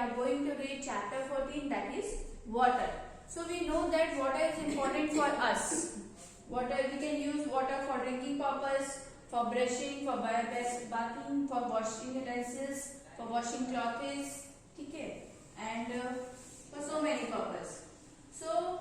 are going to read chapter 14, that is water. So we know that water is important for us. Water, we can use water for drinking purpose, for brushing, for bathing, for washing utensils, for washing clothes, okay, and for so many purposes. So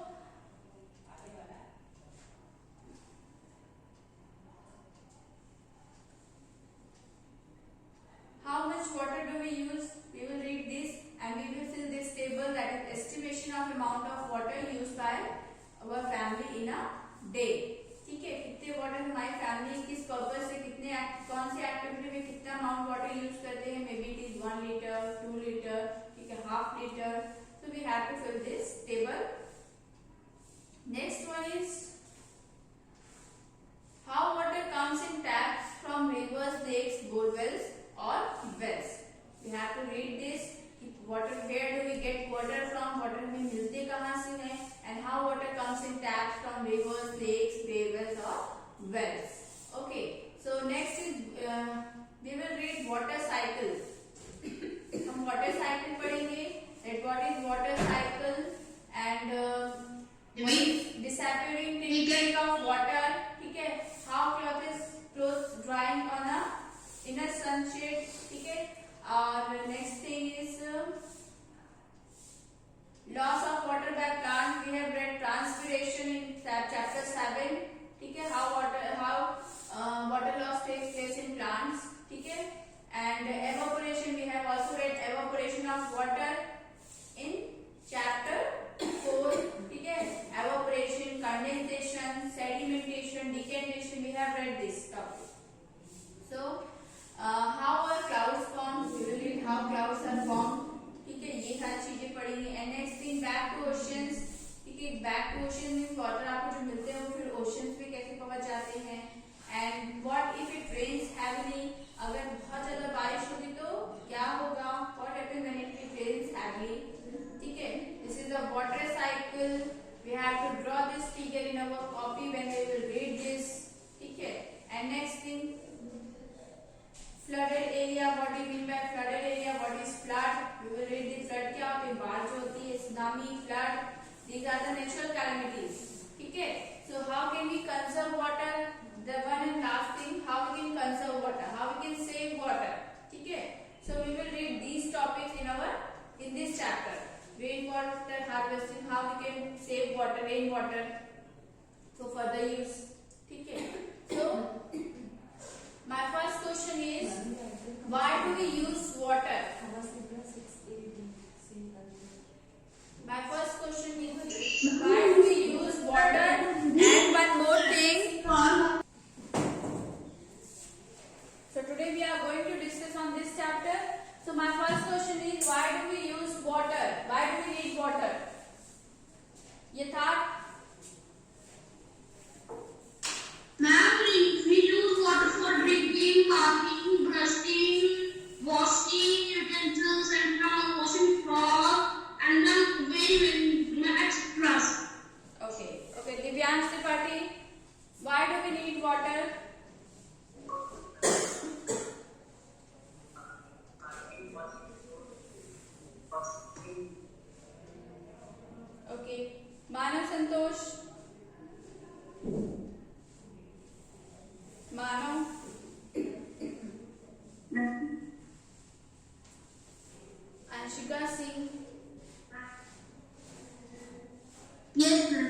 how much water do we use? We will read this and we will fill this table, that is estimation of amount of water used by our family in a day. ठीक है, कितने water हमारी family किस purpose से कितने कौन सी activity में कितना अमाउंट वाटर यूज करते हैं. Maybe it is 1 litre, 2 litre, ठीक है, half litre. So we have to fill this table. Next one is how water comes in taps from rivers, lakes, borewells or wells. We have to read this. Water, where do we get water from? Water में मिलते कहाँ से हैं? And how water comes in taps from rivers, lakes, borewells or wells. Okay. So next is we will read water cycle. हम water cycle पढ़ेंगे. That what is water cycle and disappearing technique of water. ठीक है. How clothes drying on a in a sunshade. ठीक है. और next thing is loss of water by plant. We have read transpiration in chapter 7. ठीक है. How water loss takes place in plants. ठीक है. And evaporation, we have also read evaporation of water in chapter 4. ठीक है. Evaporation, condensation, sedimentation, decantation, we have read this topic. So how are clouds formed? We will read how clouds are formed. ठीक है, ये सारी चीजें पढ़ेंगे. And next thing back to oceans. ठीक है, back to ocean means water आपको जो मिलते हैं वो फिर ओशंस में कैसे पहुंच जाते हैं. And what if it rains heavily. अगर बहुत ज्यादा बारिश होगी तो क्या होगा? What happens when it rains heavily. ठीक है, this is the water cycle. We have to draw this figure in our copy when we will read this. ठीक है. And next thing flooded area. What do you mean by flooded area? What is flood? We will read the flood. क्या होती है? बाढ़ जो होती है, tsunami, flood. These are the natural calamities. ठीक है. So how can we conserve water? The one and last thing, how we can conserve water? How we can save water? ठीक है. So we will read these topics in this chapter. Rainwater harvesting. How we can save water, rainwater, for further use. ठीक है. So my first question is, why do we use water? My first question is, why do we use water? And one more thing. So today we are going to discuss on this chapter. So my first question is, why do we use water? Why do we need water? Yatharth? We use water for drinking, bathing, brushing, washing utensils, and washing clothes, and then very etc. Okay. Divyansh Tripathi, why do we need water? Okay. Manav Santosh. Mano, Anshika Singh. Yes, ma'am.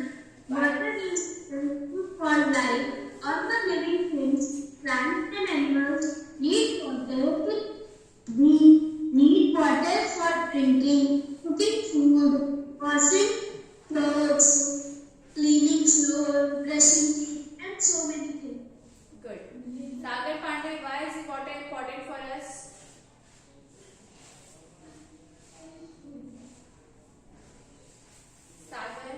Water is essential for life. All the living things, plants and animals need water. We need water for drinking, cooking food, washing clothes, cleaning floor, brushing teeth, and so many things. Good. Sagar Pandey, why is water important for us? Sagar.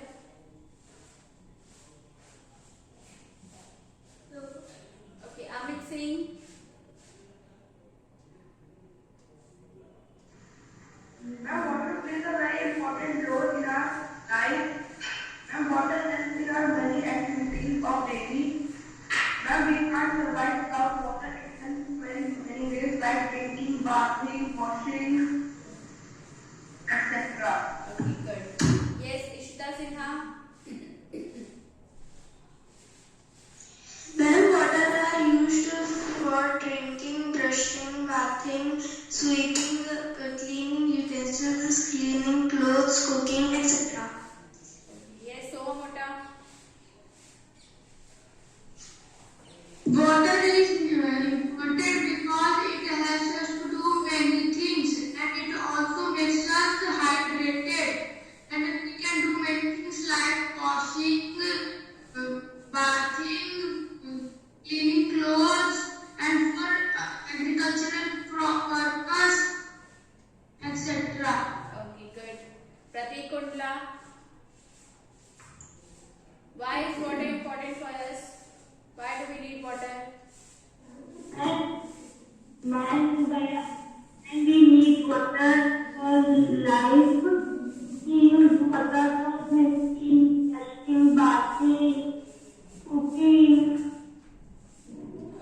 Okay, Amit Singh. Water plays a very important role in our life. Water helps in our many activities of daily. We can't survive without water. It helps in very many ways like drinking, bathing, washing, brushing, bathing, sweeping, cleaning utensils, cleaning clothes, cooking, etc. Yes, so Mota. Water is important because it helps us to do many things, and it also makes us hydrated. And we can do many things like washing, bathing, cleaning clothes, and for agricultural purpose, etc. Okay, good. Pratik Kundla. Why is water important for us? Why do we need water? And we need water for life. We use water for drinking, washing, bathing, cooking,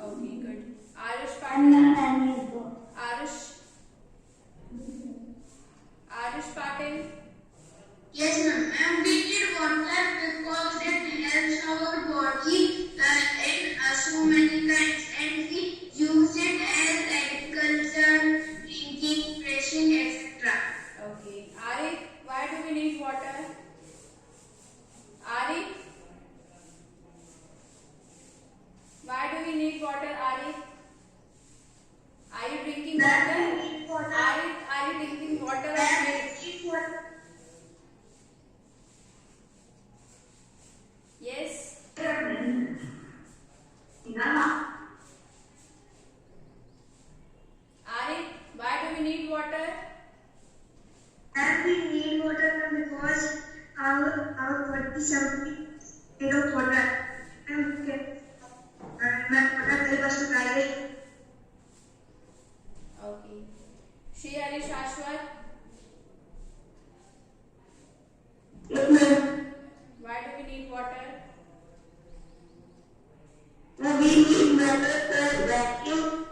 Okay, good. Arush and Patil. many. Arush Patil. Yes, ma'am. And we need water because it helps our body in so many kinds, and we use it as agriculture, drinking, brushing, etc. Okay. Arif, why do we need water? Arif? Why do we need water, Arif? Are you drinking water? Arif, are you drinking water or milk? Yes? Arif, why do we need water? And we need water because our body is made of water. And water helps us to hydrate. Okay. Shri Hari Shashwat, Yes, ma'am. why do we need water? We need water for vacuum.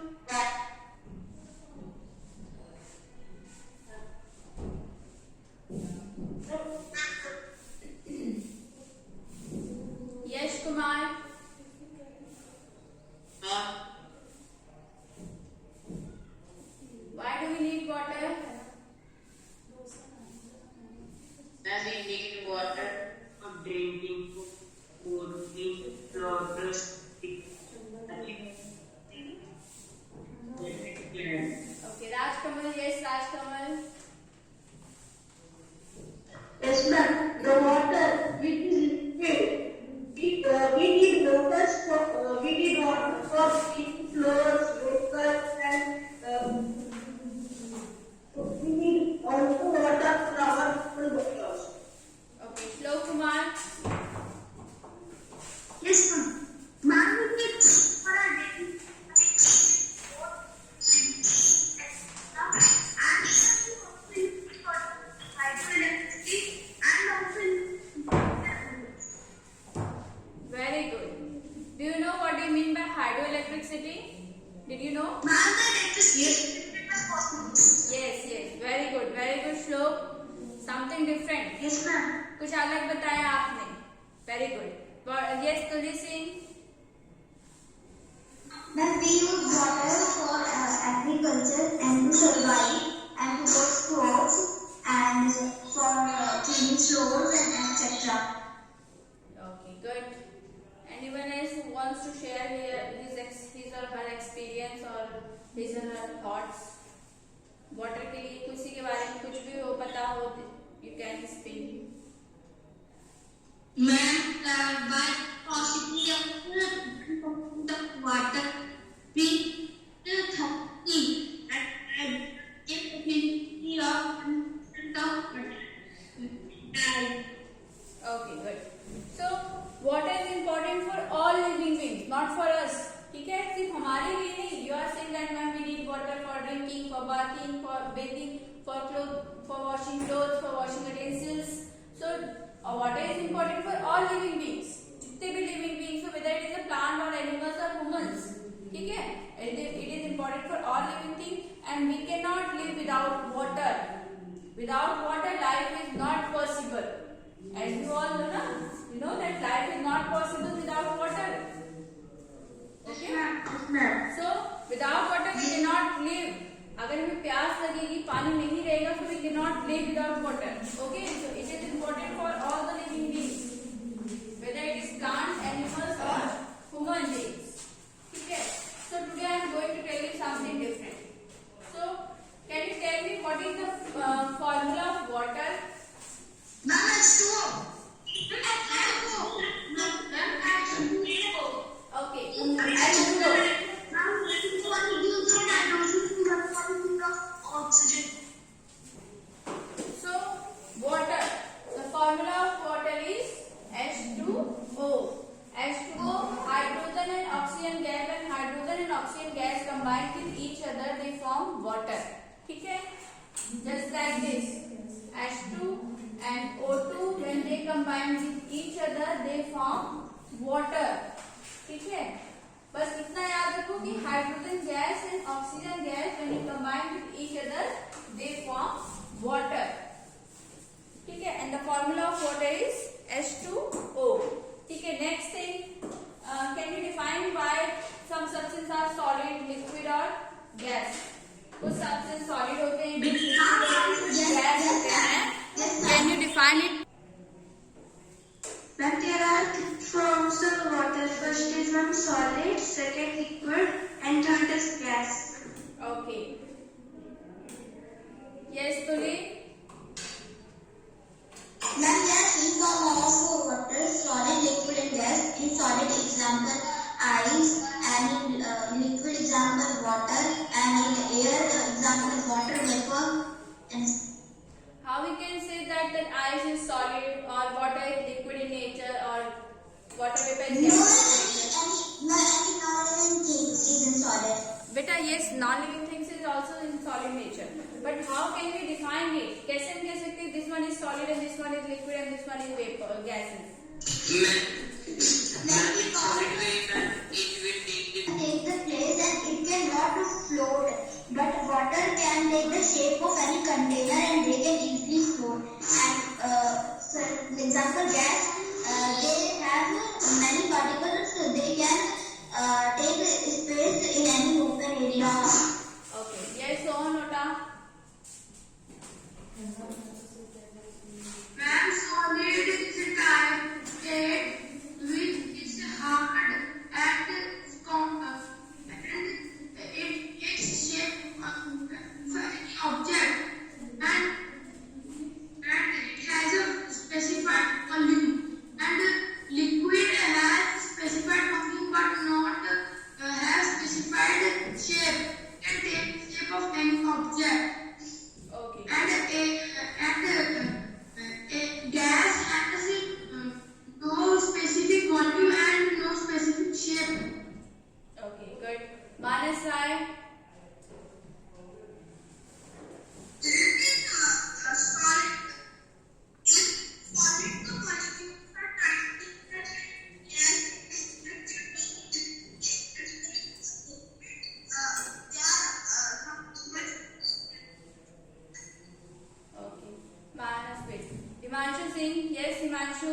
Yash Kumar, why do we need water? And we need water for drinking, food, cooking, clothes, Okay, Raj Kamal, yes, Raj Kamal. Yes, ma'am. The water which is liquid. We need water for cleaning clothes, vehicles, and we need also water for our full bottles. Okay, Shlok Kumar, Yes, ma'am. Ma'am, we need for our daily very good. Do you know what do you mean by hydroelectricity? Did you know? Yes, very good, Shlok. Something different. Yes, ma'am. कुछ अलग बताया आपने. Very good. Yes, Tulsi Singh. Then we use water for agriculture and to survive and to wash clothes and for cleaning floors and etc. Okay, good. Anyone else who wants to share his or her experience or his or her thoughts? Water के लिए किसी के बारे में कुछ भी हो पता हो, you can speak. Ma'am, by possibly the water we thirsty and infinity of Okay, good. So, water is important for all living beings, not for us. ठीक है? सिर्फ हमारे लिए नहीं. You are saying that ma'am we need water for drinking, for bathing, for bathing, for washing clothes, for washing utensils. So, water is important for all living beings. जितने भी living beings, so whether it is a plant or animals or humans. ठीक है? It is important for all living things, and we cannot live without water. Without water, life is not possible. As you all know, na? You know that life is not possible without water. Okay? Yes, ma'am. So, without water, we cannot अगर हमें प्यास लगेगी, पानी नहीं रहेगा, तो we cannot live without water. Okay, so it is important for all the living beings, whether it is plant, animals और human beings. ठीक है. So today I am going to tell you something different. So can you tell me what is the formula of water? Okay. So, water. The formula of water is H2O. H2O, hydrogen and oxygen gas. When hydrogen and oxygen gas combine with each other, they form water. ठीक है? Just like this. H2 and O2, when they combine with each other, they form water. ठीक है. बस इतना याद रखो कि hydrogen gas and oxygen gas when you combine with each other they form water. ठीक है. And the formula of water is H2O. ठीक है. Next thing, can you define why some substance are solid, liquid और gas? कुछ substance solid होते हैं, gas होते हैं. Can you define it? But there are three forms of water. First is one solid, second liquid, and third is gas. Okay. Yes, Tuli. Ma'am, there are three forms of water: solid, liquid, and gas. In solid example, ice, and in liquid example, water, and in air example, water vapor. And How we can say that ice is solid or water is liquid in nature or water vapor is gas in nature? any non-living things is in solid. Beta, yes, non-living things is also in solid nature. But how can we define it? कैसे हम कह सकते हैं this one is solid and this one is liquid and this one is vapor, gases? Take the place and it cannot float, but water can take the shape of any container and they can easily float. And for example, gas, they have many particles, so they can take space in any open area. Okay. Yes, Sohan Nota. Ma'am, solid is a type state which is hard and compact, and it takes shape of any object, and it has a specified volume. And liquid has specified volume but not has specified shape. It can take shape of any object. Okay. And a gas has no specific volume and no specific shape. Okay, good. Manas Rai. Okay. Manas wait. Himanshu Singh. Yes, Himanshu.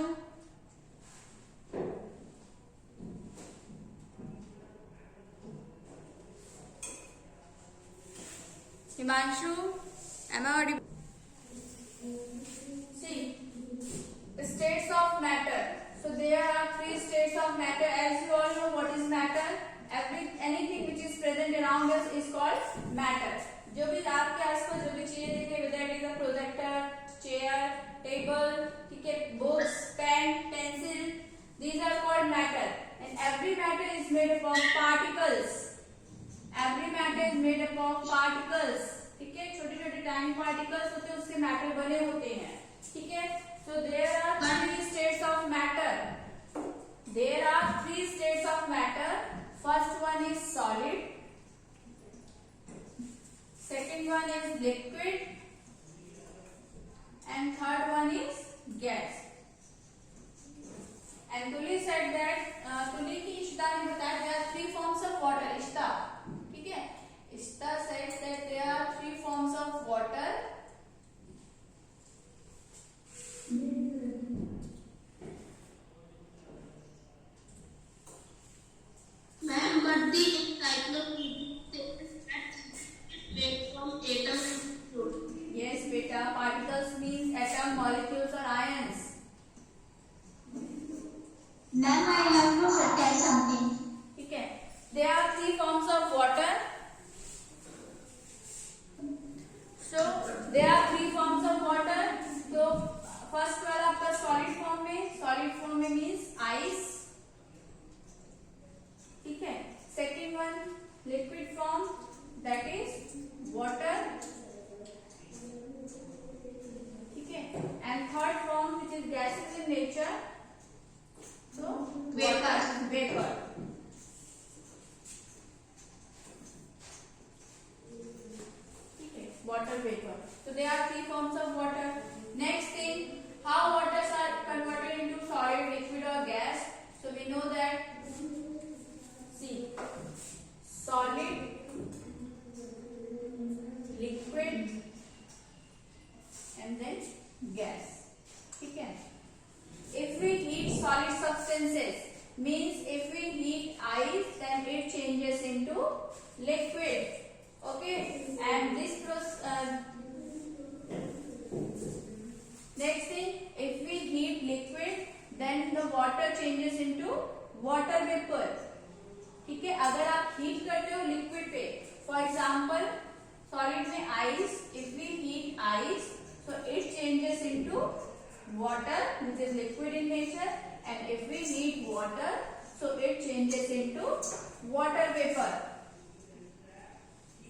Himanshu, am I audible? See, the states of matter. So there are three states of matter. As you all know, what is matter? Anything which is present around us is called matter. जो भी आपके आसपास जो भी चीजें दिख रही है, whether it is a projector, chair, table, ठीक है, books, pen, pencil, these are called matter. And every matter is made up of particles. Every matter is made up of particles. ठीक है, छोटे छोटे टाइनी पार्टिकल्स होते हैं, उससे matter बने होते हैं. ठीक है. So there are three states of matter. There are three states of matter. First one is solid. Second one is liquid. And third one is gas. And Tuli said that Tuli की इश्ता ने बताया there are three forms of water. इश्ता, ठीक है. Ishta said that there are three forms of water. Ma'am, but the encyclopedia says that it's made from are three forms of water. So there are three forms of water. तो first वाला आपका solid form में means ice, ठीक है. Second one liquid form, that is water, ठीक है. And third form which is gases in nature, so vapour. Water vapor. So there are three forms of water. Next thing, how waters are converted into solid, liquid or gas. So we know that, see, solid, liquid and then gas. Okay. If we heat solid substances, means if we heat ice, then it changes into liquid. Okay, and this next thing, if we heat liquid, then the water changes into water vapor. ठीक है. अगर आप heat करते हो liquid पे, for example solid में ice, if we heat ice, so it changes into water which is liquid in nature, and if we heat water, so it changes into water vapor.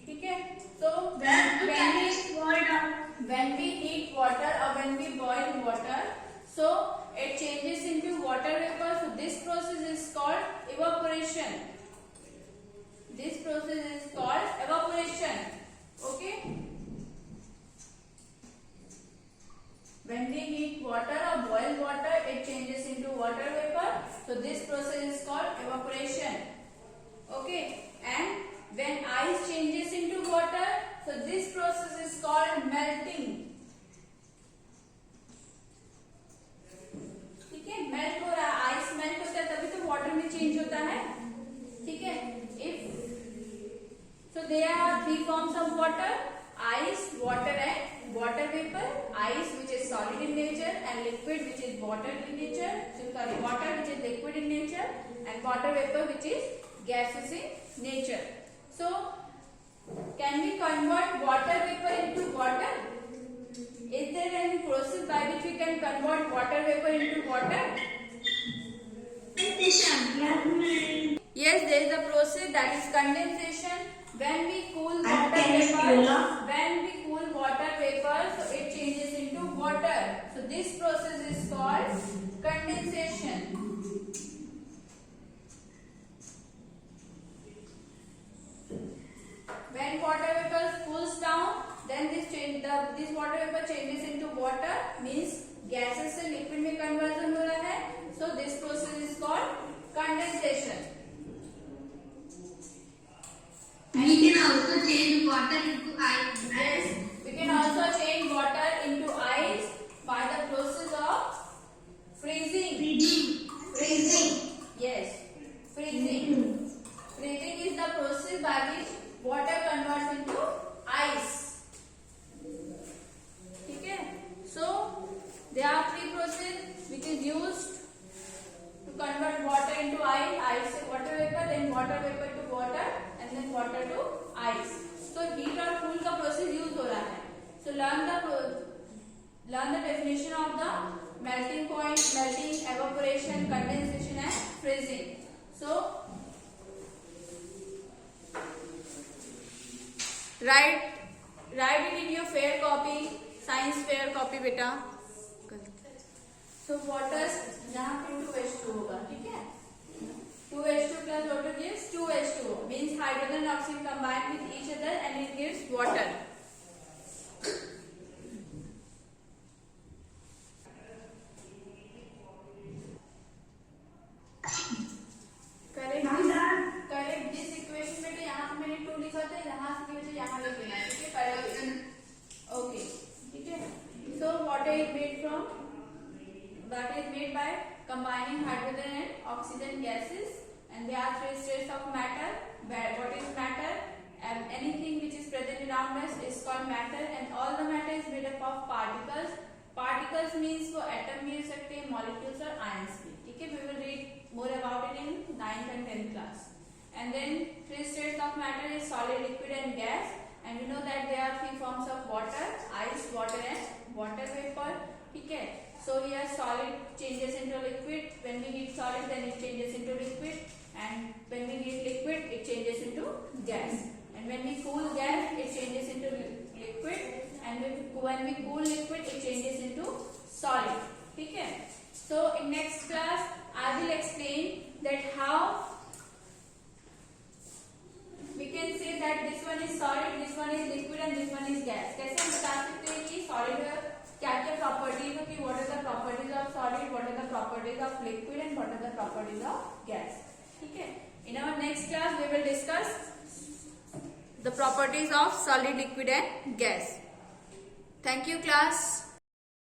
ठीक है. So when we heat water or when we boil water, so it changes into water vapor. So this process is called evaporation. This process is called evaporation. Okay. When we heat water or boil water, it changes into water vapor. So this process is called evaporation. Okay. And when ice changes into water, so this process is called melting. ठीक है. Melt हो रहा है, ice melt होता है तभी तो water में चेंज होता है. ठीक है. So there are three forms of water: ice, water and water vapor. Ice which is solid in nature, and liquid which is water in nature. Sorry, water which is liquid in nature, and water vapor which is gaseous in nature. So can we convert water vapor into water? Is there any process by which we can convert water vapor into water? Yes, there is a process, that is condensation. When we cool water vapor, so it changes into water. So this process is called condensation. When water vapor cools down, then this water vapor changes into water, means gases से liquid में conversion हो रहा है. So this process is called condensation. We can also change water into ice. Yes, we can also change water into ice by the process of freezing. Yes, freezing. Freezing is the process by which water converts into ice. ठीक है. So there are three processes which is used to convert water into ice. Ice से water vapor, then water vapor to water, and then water to ice. So heat और cool का process use हो रहा है. So learn the definition of the melting point, melting, evaporation, condensation and freezing. So write it in your fair copy, science fair copy बेटा. So water यहाँ पे 2H2 होगा. ठीक है. 2H2 plus water gives 2H2O, means hydrogen and oxygen combine with each other and it gives water. Correct this equation बेटे. यहाँ पे मैंने 2 लिखा था, यहाँ से मुझे यहाँ लिख लेना है. ठीक है. करेक्ट. ओके. ठीक है. So water is made by combining hydrogen and oxygen gases, and there are 3 states of matter. What is matter? Anything which is present around us is called matter, and all the matter is made up of particles. Particles means वो atom भी हो सकते हैं, molecules और ions भी. ठीक है. We will read more about it in 9th and 10th class. And then three states of matter is solid, liquid and gas. And we know that there are three forms of water: ice, water and water vapor. Okay. So here solid changes into liquid. When we heat solid, then it changes into liquid. And when we heat liquid, it changes into gas. And when we cool gas, it changes into liquid. And when we cool liquid, it changes into solid. Okay. So in next class, I will explain that how we can say that this one is solid, this one is liquid and this one is gas. कैसे हम बता सकते हैं कि solid क्या क्या properties है, कि what are the properties of solid, what are the properties of liquid and what are the properties of gas. ठीक है. In our next class we will discuss the properties of solid, liquid and gas. Thank you class.